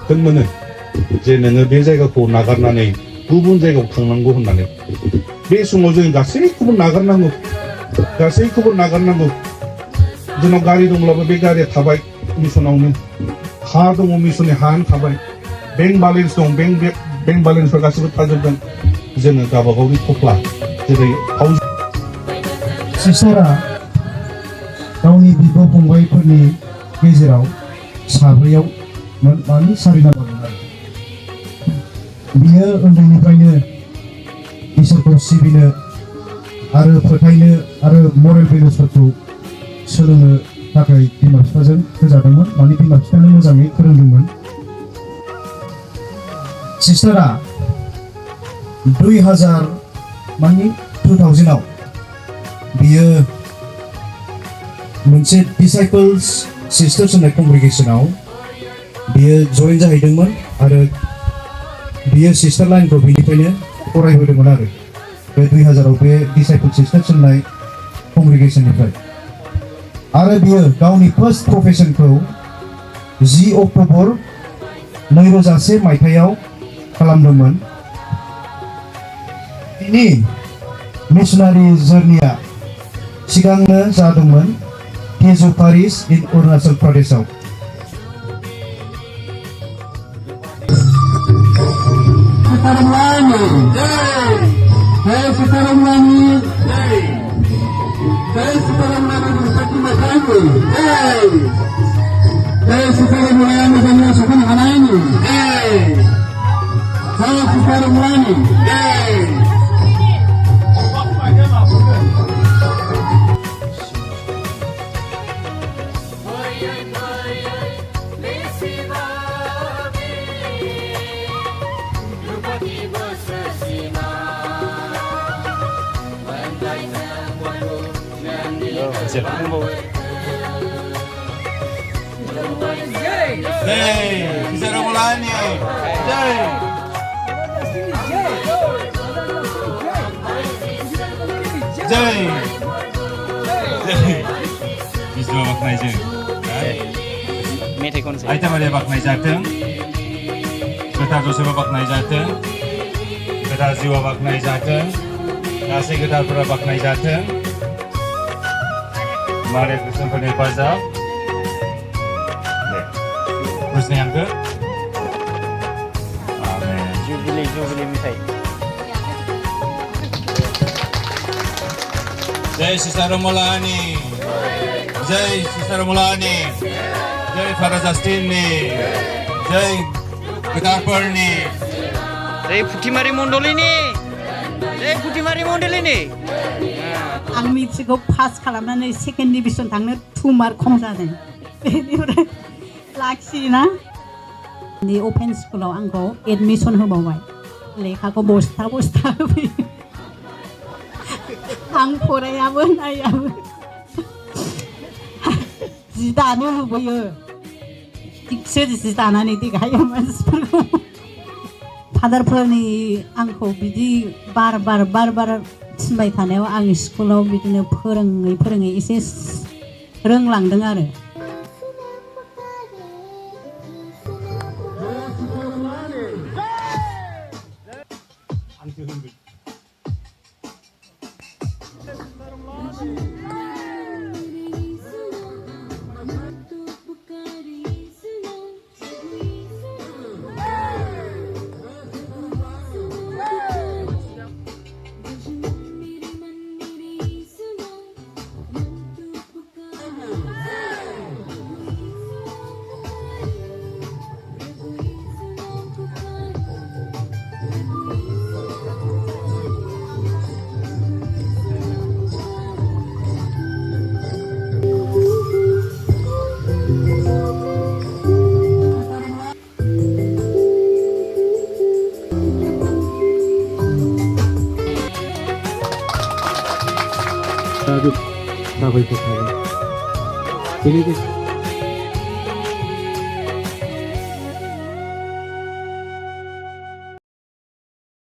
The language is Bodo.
그러면은 이제 너는 내 자가고 나가나네 부분 자가고 강난고 혼나네 내 수모적인 가세이쿠분 나가나고 가세이쿠분 나가나고 저는 가리 동라고 배 가리 타바이 미소나오는 하동 미소네 한 타바이 뱅 발렌스 동뱅 발렌스 가시고 타저던 이제는 가봐가 우리 코플라 제대 하우스 시스터라 गावनि बिब' फंबायफोरनि गेजेराव साब्रैयाव मानि सारिना दंमोन आरो बियो उन्दैनिफ्रायनो इसोरखौ सिबिनो आरो फोथायनो आरो मरेल भेलुसफोरखौ सोलोंनो थाखाय बिमा बिफाजों होजादोंमोन माने बिमा बिफानो मोजाङै फोरोंदोंमोन सिस्टारा 2000 माने 2000 आव बियो मोनसे डिसाइपल्स सिस्टार्स होननाय कंग्रेगेशनाव बियो जइन जाहैदोंमोन आरो बियो सिस्टार लाइनखौ बिनिफ्रायनो फरायहोदोंमोन आरो बे 2000 आव बे डिसाइपल सिस्टार्स होननाय कंग्रेगेशननिफ्राय आरो बियो गावनि फार्स्ट प्रफेशनखौ 10 अक्ट'बर 2001 मायथाइयाव खालामदोंमोन बिनि मिशनारि जार्निया सिगांनो जादोंमोन तेजु पारिस इन Arunachal प्रदेशआव Kisara Mulani. Jai. Biswa baknai जों मेथाइ खनसै आइटामारिया बाखनाय जाथों गोथार जसेबा बाखनाय जाथों गोथार जिउआ बाखनाय जाथों गासै गोथारफोरा बाखनाय जाथों मारे कृष्णफोरनि हेफाजाब कृष्ण हांखो जुबिली मेथाइ जय सिस्टार रमलानी जय सिस्टार रमलानी जय फादर जस्टिननि जय गोथारफोरनि जय फुथिमारि मण्डलिनि आं मेट्रिकखौ पास खालामनानै सेकेन्ड डिभिजन थांनो 2 मार्क खम जादों बेनिफ्राय लाखियोना अपेन स्कुलाव आंखौ एडमिसन होबावबाय लेखाखौ बस्था होफैयो आं फरायाबो नायाबो जि दानो लुबैयो थिगसे जि दानानै देखायो मानसिफोरखौ फादारफोरनि आंखौ बिदि बार बार थिनबाय थानायाव आं स्कुलाव बिदिनो फोरोङै एसे रोंलांदों आरो साबायखर थाबाय बेनि गेजेरजों